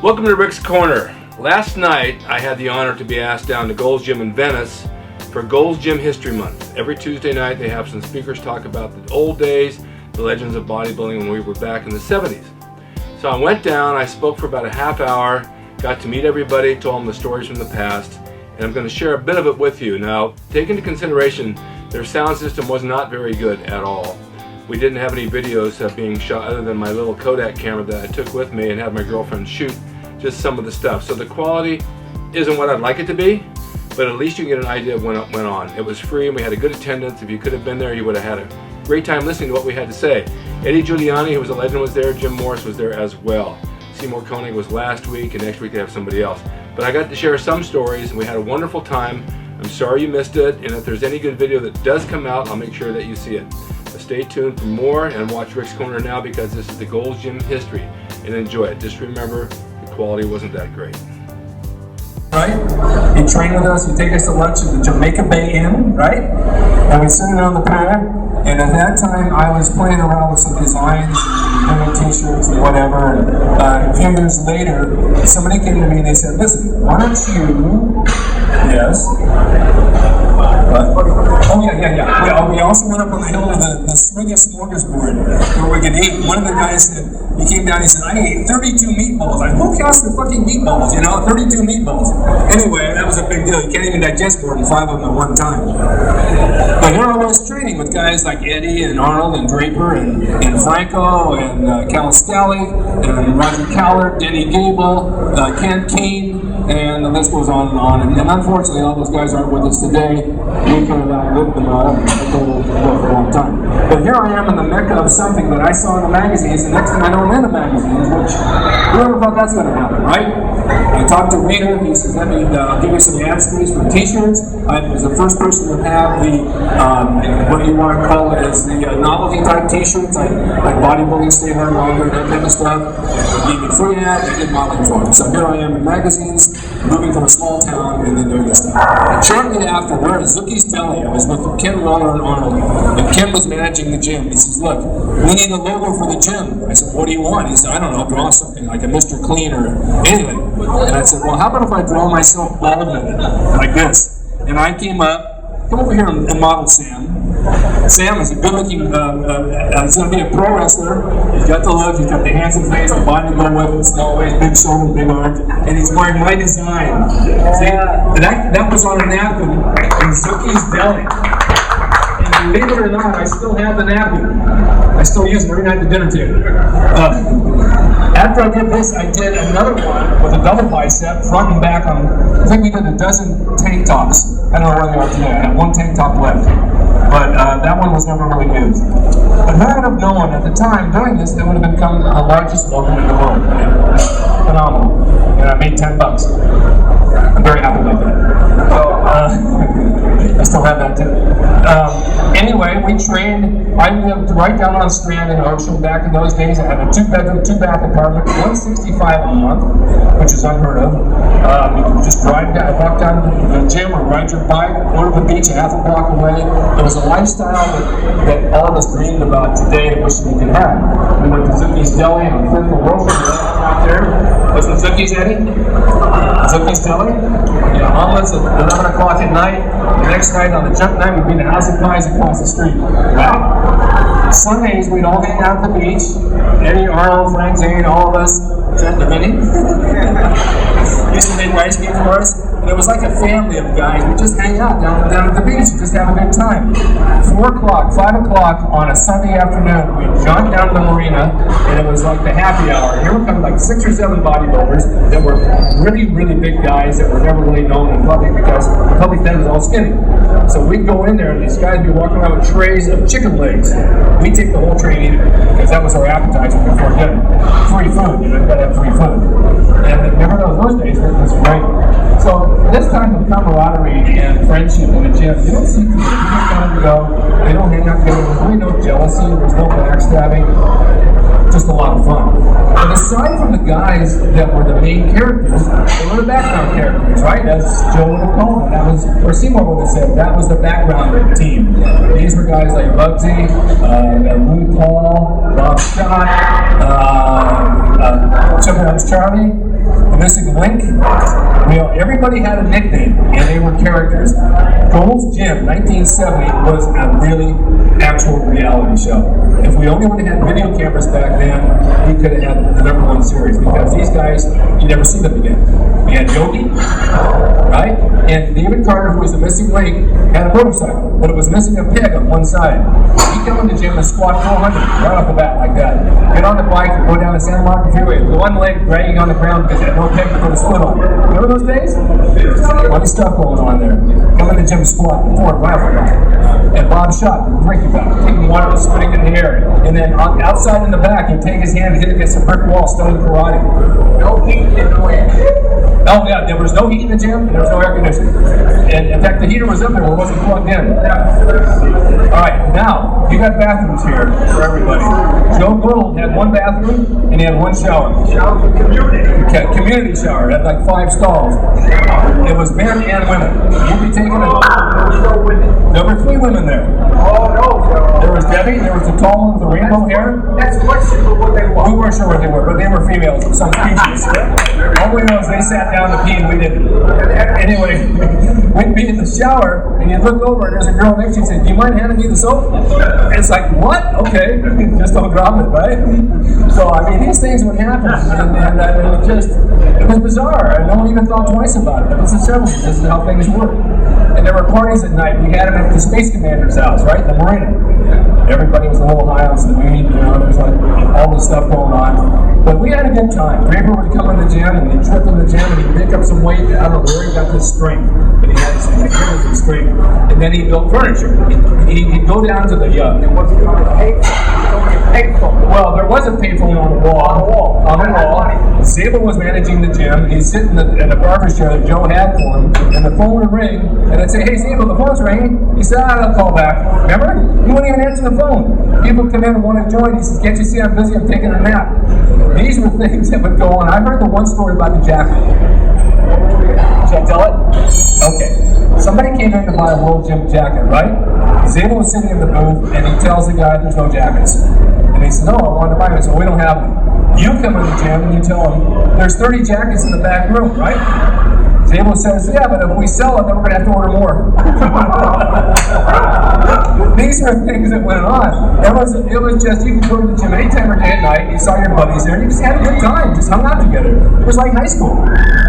Welcome to Rick's Corner. Last night I had the honor to be asked down to Gold's Gym in Venice for Gold's Gym History Month. Every Tuesday night they have some speakers talk about the old days, the legends of bodybuilding when we were back in the 70s. So I went down, I spoke for about a half hour, got to meet everybody, told them the stories from the past, and I'm going to share a bit of it with you. Now, take into consideration their sound system was not very good at all. We didn't have any videos being shot other than my little Kodak camera that I took with me and had my girlfriend shoot just some of the stuff. So the quality isn't what I'd like it to be, but at least you get an idea of when it went on. It was free and we had a good attendance. If you could have been there, you would have had a great time listening to what we had to say. Eddie Giuliani, who was a legend, was there. Jim Morris was there as well. Seymour Koenig was last week, and next week they have somebody else. But I got to share some stories and we had a wonderful time. I'm sorry you missed it, and if there's any good video that does come out, I'll make sure that you see it. But stay tuned for more and watch Rick's Corner now, because this is the Gold's Gym history, and enjoy it. Just remember, the quality wasn't that great. Right? He'd train with us, he'd take us to lunch at the Jamaica Bay Inn, right? And we'd sit on the pier, and at that time I was playing around with some designs, doing t-shirts and whatever, and a few years later, somebody came to me and they said, listen, why don't you, yes? Oh yeah. We also went up on the hill to the Swedish smorgasbord where we could eat. One of the guys said, he came down, he said, I ate 32 meatballs. Like, who counts the fucking meatballs, you know? 32 meatballs. Anyway, that was a big deal. You can't even digest more than 5 of them at one time. But here I was training with guys like Eddie and Arnold and Draper and Franco and Cal Scally and Roger Callard, Denny Gable, Ken Kane, and the list goes on and on. And unfortunately, all those guys aren't with us today. We kind of outlived them all for a long time. But here I am in the mecca of something that I saw in the magazines, and next thing I know, I'm in the magazines, which whoever thought that's going to happen, right? I talked to Rita, he says, let me give you some ad space for t-shirts. I was the first person to have the, what you want to call it, is the novelty type t-shirts, like bodybuilding, stay hard longer, that kind of stuff. Gave me free ads, I did modeling for them. So here I am in magazines, moving from a small town and then doing this stuff. Shortly after, we're at Zucchi's Deli. I was with Ken Roller and Arnold, and Ken was managing the gym. He says, look, we need a logo for the gym. I said, what do you want? He said, I don't know, draw something like a Mr. Clean or anything. And I said, well, how about if I draw myself bald-headed, like this? And I came up, come over here and model Sam. Sam is a good-looking, he's going to be a pro wrestler. He's got the look, he's got the handsome face, the body to go with it, small waist, big shoulders, big arms, and he's wearing my design. See, that was on a napkin in Zucchi's Deli. And believe it or not, I still have the napkin. I still use it every night at the dinner table. After I did this, I did another one with a double bicep, front and back on, I think we did a dozen tank tops. I don't know where they are today. I have one tank top left. But that one was never really used. But who would have known at the time doing this, that would have become the largest logo in the world. Phenomenal. And I made $10. I'm very happy about that. I still have that too. Anyway, we trained. I lived right down on Strand in Ocean. Back in those days, I had a 2-bedroom, 2-bath apartment, $165 a month, which is unheard of. You could just drive down, walk down to the gym, or ride your bike, go to the beach a half a block away. It was a lifestyle that all of us dreamed about today and wish we could have. We went to Zucchi's Deli on 5th and Wilson, out there. Wasn't Zucchi's, Eddie? Zucchi's Deli? Yeah, omelets at 11 o'clock at night. The next night, on the jump night, we'd be in the House of Pies across the street. Right? Sundays, we'd all hang out at the beach. Eddie, Arnold, Frank, Zane, all of us. The Vinny. Used to make ice cream for us. And it was like a family of guys. We'd just hang out down at the beach and just have a good time. 4 o'clock, 5 o'clock on a Sunday afternoon, we'd jaunt down to the marina, and it was like the happy hour. Here would come like 6 or 7 bodybuilders that were really, really big guys that were never really known in public because the public then was all skinny. So we'd go in there and these guys would be walking around with trays of chicken legs. We'd take the whole tray and eat it because that was our appetizer before dinner. Free food, you know, you gotta have free food. And never know, those days it was great. So this type of camaraderie and friendship in the gym, you don't see people come and go, they don't hang out together, there's really no jealousy, there's no backstabbing, just a lot of fun. And aside from the guys that were the main characters, they were the background characters, right? As Joe would have called them, that was, or Seymour would have said, that was the background team. These were guys like Bugsy, Louis Paul, Bob Scott, Chip Charlie, the Missing Link. Everybody had a nickname, and they were characters. Gold's Gym, 1970, was a really actual reality show. If we only would have had video cameras back then, we could have had the #1 series, because these guys, you never see them again. We had Yogi, right? And David Carter, who was the Missing Link, had a motorcycle, but it was missing a peg on one side. He'd come in the gym and squat 400 right off the bat like that. Get on the bike and go down the San Martin Freeway with one leg dragging on the ground because he had no peg to put his foot on. Remember those days? Funny stuff going on there. Come in the gym and squat forward right off the bat. And Bob Schott, drinking about, taking water and spitting in the air. And then outside in the back, he'd take his hand and hit it against a brick wall, studying karate. No heat and no air. Oh yeah, there was no heat in the gym, and there was no air conditioning. And in fact, the heater was up there, but it wasn't plugged in. Alright, now, you got bathrooms here for everybody. Joe Gold had one bathroom, and he had one shower. Shower for community. Okay, community shower, it had like 5 stalls. It was men and women. You'd be taking a... There was no women. There were 3 women there. Oh no, There was Debbie, there was the tall one with the rainbow hair. that's questionable what they We want. weren't sure what they were, but they were females of some species. All we know is they sat down to pee and we didn't. Anyway, we'd be in the shower and you'd look over and there's a girl next to you and say, "Do you mind handing me the soap?" And it's like, what? Okay, just don't drop it, right? So, I mean, these things would happen, and it was bizarre. And no one even thought twice about it. This is how things work. And there were parties at night. We had them at the Space Commander's house, right? The Marina. Everybody was a little high on some weed, there's like all this stuff going on. But we had a good time. Draper would come in the gym and he'd trip in the gym and he'd pick up some weight. I don't know where he got this strength, but he had some crazy strength. And then he built furniture. He'd go down to the It wasn't on a payphone. well, there was a payphone on the wall. On the wall. Zabel was managing the gym. He'd sit in the barber chair that Joe had for him, and the phone would ring, and I'd say, "Hey, Zabel, the phone's ringing." He said, "I'll call back." Remember? He wouldn't even answer the phone. People come in and want to join. He says, "Can't you see I'm busy? I'm taking a nap." These were things that would go on. I heard the one story about the jacket. Should I tell it? Okay. Somebody came in to buy a World Gym jacket, right? Zabel was sitting in the booth, and he tells the guy there's no jackets. And he said, "No, I wanted to buy them." He said, "We don't have them." You come in the gym and you tell him, "There's 30 jackets in the back room," right? Zabel says, "Yeah, but if we sell it, then we're going to have to order more." These were things that went on. It was just, you could go to the gym anytime or day at night, you saw your buddies there, and you just had a good time, just hung out together. It was like high school.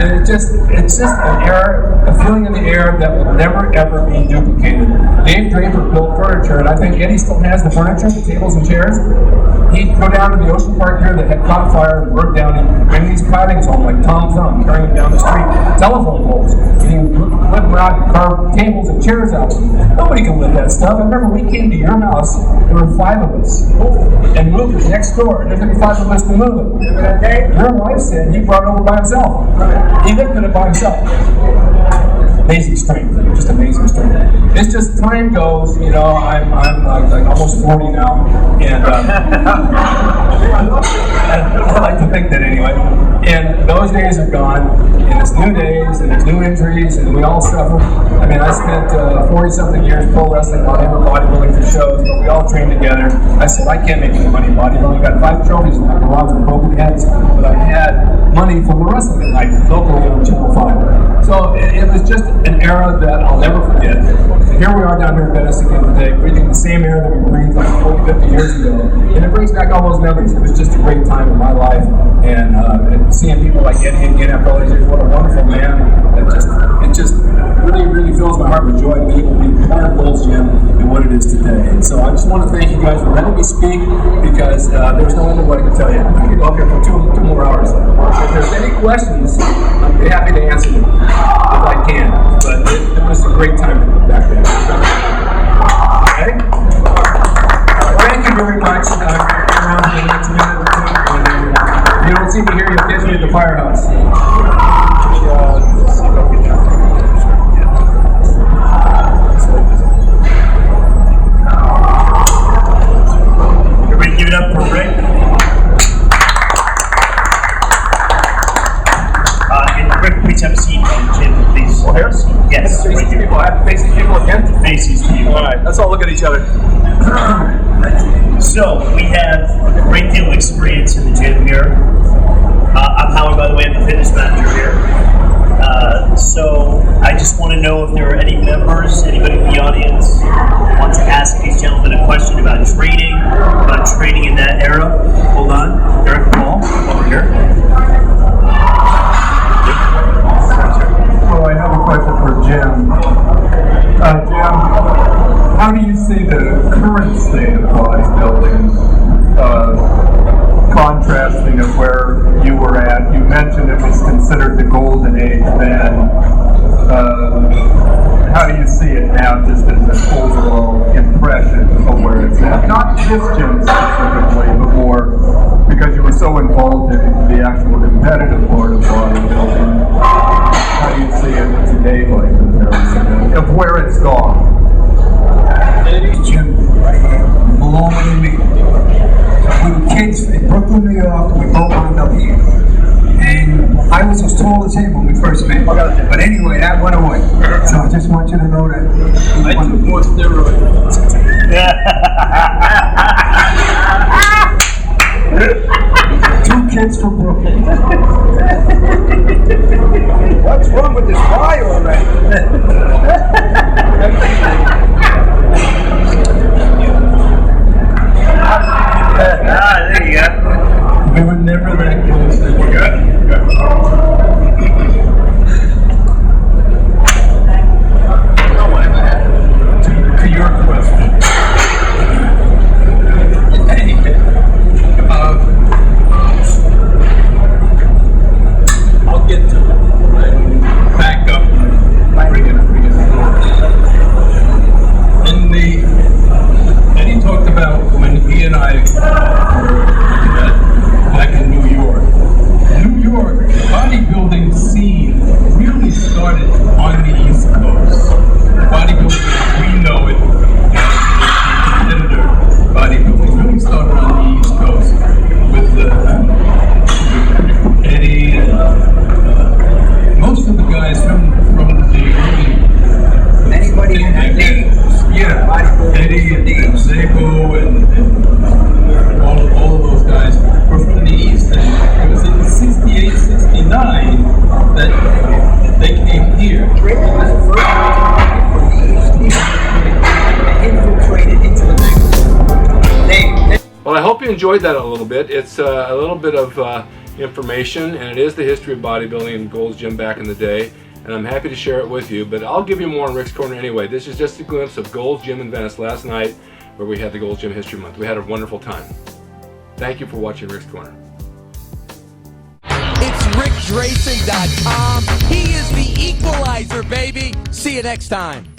And it's just an air, a feeling in the air that will never ever be duplicated. Dave Draper built furniture, and I think Eddie still has the furniture, the tables and chairs. He'd go down to the Ocean Park here that had caught fire and work down and bring these pilings home like Tom Thumb, carrying them down the street, telephone poles. And he would flip around and carve tables and chairs out. Nobody can lift that stuff. I remember we came to your house, there were 5 of us, and moved it next door, and there took 5 of us to move it. Your wife said he brought it over by himself. He lifted it by himself. Amazing strength, just amazing strength. It's just time goes, I'm like almost 40 now, and I like to think that anyway. And those days are gone, and it's new days, and there's new injuries, and we all suffer. I mean, I spent 40-something years pro wrestling while they were bodybuilding for shows, but we all trained together. I said, I can't make any money in bodybuilding. I got 5 trophies in my garage with broken heads, but I had money for the wrestling at night, locally on Channel 5. So it was just an era that I'll never forget. And here we are down here in Venice again today, breathing the same air that we breathed like 40, 50 years ago. And it brings back all those memories. It was just a great time in my life. And seeing people like Eddie again after all these years, what a wonderful man. It just really, really fills my heart with joy to be able to be part of Gold's Gym and what it is today. And so I just want to thank you guys for letting me speak, because there's no end to what I can tell you. I could go up here for two more hours. If there's any questions, I'd be happy to answer them if I can. But it was a great time back then. Okay? Thank you very much. Around the next minute or two. If you don't see me here, you'll catch me at the firehouse. Everybody give it up for Rick. Rick, please have a seat. Jim, please. Well, here? Yes. Face these people. I have to face these people again? Face these people. All right, let's all look at each other. So, we have a great deal of experience in the gym here. I'm Howard, by the way. I'm the fitness manager here. So I just want to know if there are any members, anybody in the audience wants to ask these gentlemen a question about training in that era. Hold on. Eric Paul, over here. So I have a question for Jim. Jim, how do you see the current state of bodybuilding contrasting of where you were at? You mentioned it was considered the golden age then. How do you see it now, just as an overall impression of where it's at? Not just gym specifically, but more because you were so involved in the actual competitive part of bodybuilding. How do you see it today, by comparison of where it's gone? Jim, more than me. We were kids in Brooklyn, New York. We both wound up here. And I was as tall as him when we first met. But anyway, that went away. So I just want you to know that. I took more steroids. Two kids from Brooklyn. What's wrong with this bio already? There you go. We were never that close. We're good. To your question. I'll get to it. Back up and bring it forward. And he talked about when he and I met back in New York. New York, the bodybuilding scene really started on the East Coast. Bodybuilding, we know it, competitor bodybuilding really started on the East Coast with Eddie and most of the guys from the early. Anybody in that league? Yeah, Eddie and Zabo and all of those guys were from the East. And it was in 68, 69 that they came here. Infiltrated into the thing. Well, I hope you enjoyed that a little bit. It's a little bit of information, and it is the history of bodybuilding in Gold's Gym back in the day. And I'm happy to share it with you, but I'll give you more in Rick's Corner anyway. This is just a glimpse of Gold's Gym in Venice last night, where we had the Gold's Gym History Month. We had a wonderful time. Thank you for watching Rick's Corner. It's rickdracing.com. He is the equalizer, baby. See you next time.